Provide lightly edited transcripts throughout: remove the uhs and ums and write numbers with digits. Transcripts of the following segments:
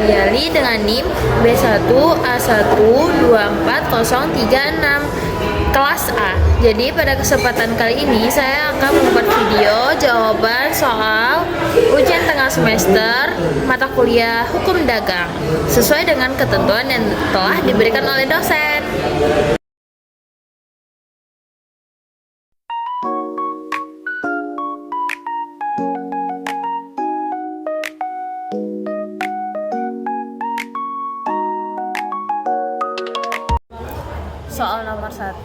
Suryali dengan NIM B1A1240036 kelas A. Jadi pada kesempatan kali ini saya akan membuat video jawaban soal ujian tengah semester mata kuliah Hukum Dagang sesuai dengan ketentuan yang telah diberikan oleh dosen. Soal nomor 1,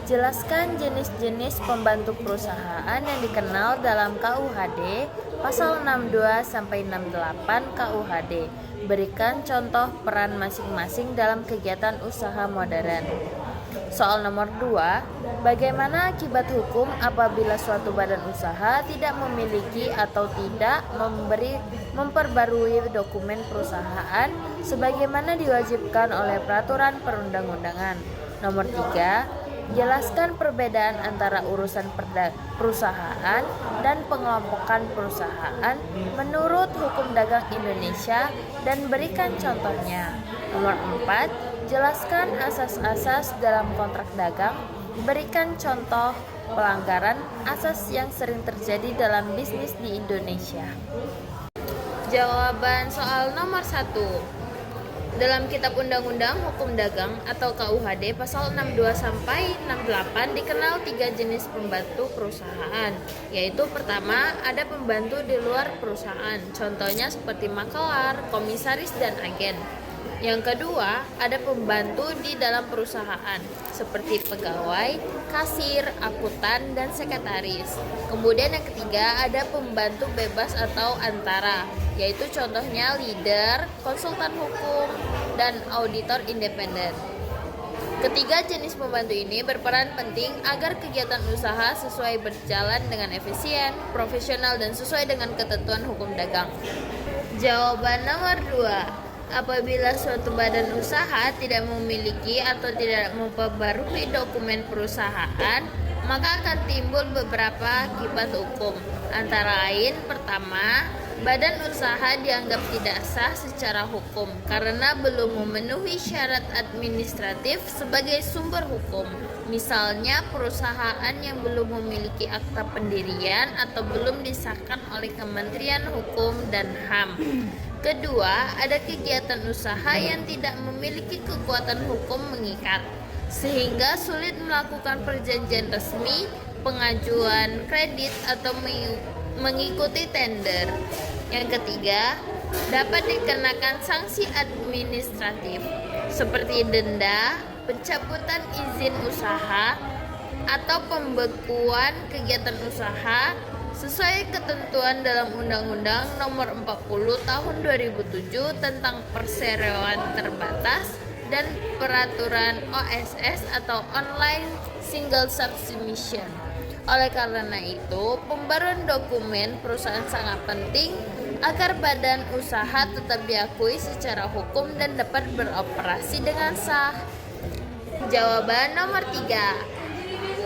jelaskan jenis-jenis pembantu perusahaan yang dikenal dalam KUHD pasal 62 sampai 68 KUHD. Berikan contoh peran masing-masing dalam kegiatan usaha modern. Soal nomor 2, bagaimana akibat hukum apabila suatu badan usaha tidak memiliki atau tidak memperbarui dokumen perusahaan sebagaimana diwajibkan oleh peraturan perundang-undangan. Nomor 3, jelaskan perbedaan antara urusan perusahaan dan pengelompokan perusahaan menurut Hukum Dagang Indonesia dan berikan contohnya. Nomor 4, jelaskan asas-asas dalam kontrak dagang. Berikan contoh pelanggaran asas yang sering terjadi dalam bisnis di Indonesia. Jawaban soal nomor 1. Dalam Kitab Undang-Undang Hukum Dagang atau KUHD pasal 62 sampai 68 dikenal 3 jenis pembantu perusahaan, yaitu pertama ada pembantu di luar perusahaan, contohnya seperti makelar, komisaris dan agen. Yang kedua, ada pembantu di dalam perusahaan seperti pegawai, kasir, akuntan, dan sekretaris. Kemudian yang ketiga, ada pembantu bebas atau antara, yaitu contohnya leader, konsultan hukum, dan auditor independen. Ketiga jenis pembantu ini berperan penting agar kegiatan usaha sesuai berjalan dengan efisien, profesional, dan sesuai dengan ketentuan hukum dagang. Jawaban nomor 2. Apabila suatu badan usaha tidak memiliki atau tidak memperbarui dokumen perusahaan, maka akan timbul beberapa akibat hukum. Antara lain, pertama, badan usaha dianggap tidak sah secara hukum karena belum memenuhi syarat administratif sebagai sumber hukum. Misalnya, perusahaan yang belum memiliki akta pendirian atau belum disahkan oleh Kementerian Hukum dan HAM. Kedua, ada kegiatan usaha yang tidak memiliki kekuatan hukum mengikat, sehingga sulit melakukan perjanjian resmi, pengajuan kredit, atau mengikuti tender. Yang ketiga, dapat dikenakan sanksi administratif seperti denda, pencabutan izin usaha, atau pembekuan kegiatan usaha sesuai ketentuan dalam Undang-Undang Nomor 40 Tahun 2007 tentang perseroan terbatas dan peraturan OSS atau Online Single Submission. Oleh karena itu, pembaruan dokumen perusahaan sangat penting agar badan usaha tetap diakui secara hukum dan dapat beroperasi dengan sah. Jawaban nomor 3.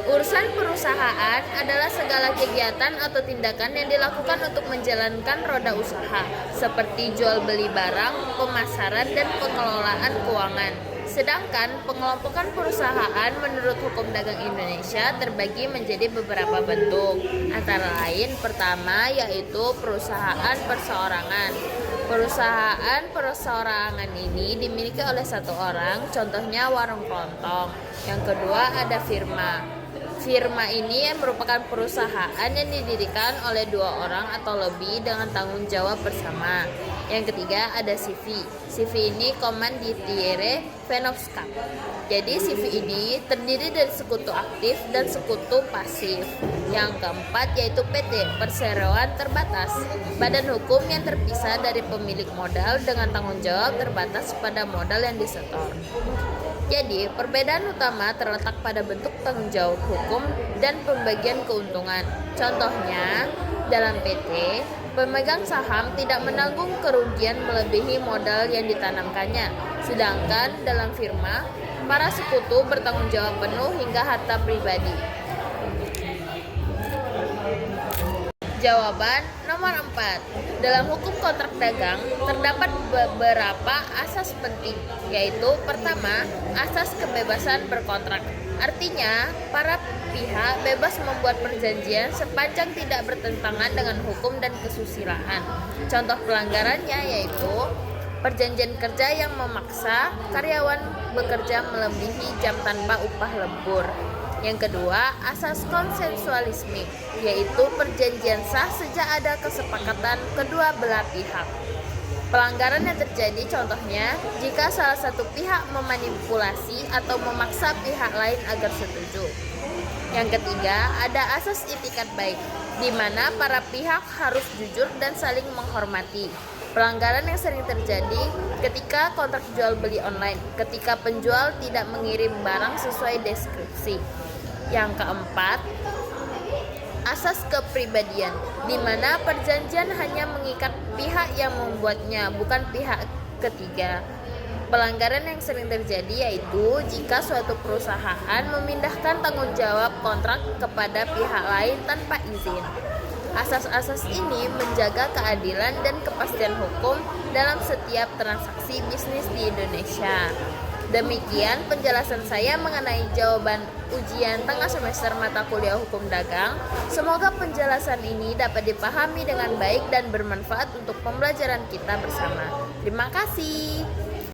Urusan perusahaan adalah segala kegiatan atau tindakan yang dilakukan untuk menjalankan roda usaha, seperti jual beli barang, pemasaran, dan pengelolaan keuangan. Sedangkan pengelompokan perusahaan menurut Hukum Dagang Indonesia terbagi menjadi beberapa bentuk. Antara lain, pertama yaitu perusahaan perseorangan. Perusahaan perseorangan ini dimiliki oleh satu orang, contohnya warung kelontong. Yang kedua ada firma. Firma ini merupakan perusahaan yang didirikan oleh 2 orang atau lebih dengan tanggung jawab bersama. Yang ketiga ada CV. CV ini Komanditiere Vennootschap. Jadi CV ini terdiri dari sekutu aktif dan sekutu pasif. Yang keempat yaitu PT, Perseroan Terbatas, badan hukum yang terpisah dari pemilik modal dengan tanggung jawab terbatas pada modal yang disetor. Jadi, perbedaan utama terletak pada bentuk tanggung jawab hukum dan pembagian keuntungan. Contohnya, dalam PT, pemegang saham tidak menanggung kerugian melebihi modal yang ditanamkannya. Sedangkan dalam firma, para sekutu bertanggung jawab penuh hingga harta pribadi. Jawaban nomor 4. Dalam hukum kontrak dagang terdapat beberapa asas penting, yaitu pertama, asas kebebasan berkontrak. Artinya, para pihak bebas membuat perjanjian sepanjang tidak bertentangan dengan hukum dan kesusilaan. Contoh pelanggarannya yaitu perjanjian kerja yang memaksa karyawan bekerja melebihi jam tanpa upah lembur. Yang kedua, asas konsensualisme, yaitu perjanjian sah sejak ada kesepakatan kedua belah pihak. Pelanggaran yang terjadi contohnya jika salah satu pihak memanipulasi atau memaksa pihak lain agar setuju. Yang ketiga, ada asas itikat baik, di mana para pihak harus jujur dan saling menghormati. Pelanggaran yang sering terjadi ketika kontrak jual beli online, ketika penjual tidak mengirim barang sesuai deskripsi. Yang keempat, asas kepribadian, di mana perjanjian hanya mengikat pihak yang membuatnya, bukan pihak ketiga. Pelanggaran yang sering terjadi yaitu jika suatu perusahaan memindahkan tanggung jawab kontrak kepada pihak lain tanpa izin. Asas-asas ini menjaga keadilan dan kepastian hukum dalam setiap transaksi bisnis di Indonesia. Demikian penjelasan saya mengenai jawaban ujian tengah semester mata kuliah hukum dagang. Semoga penjelasan ini dapat dipahami dengan baik dan bermanfaat untuk pembelajaran kita bersama. Terima kasih.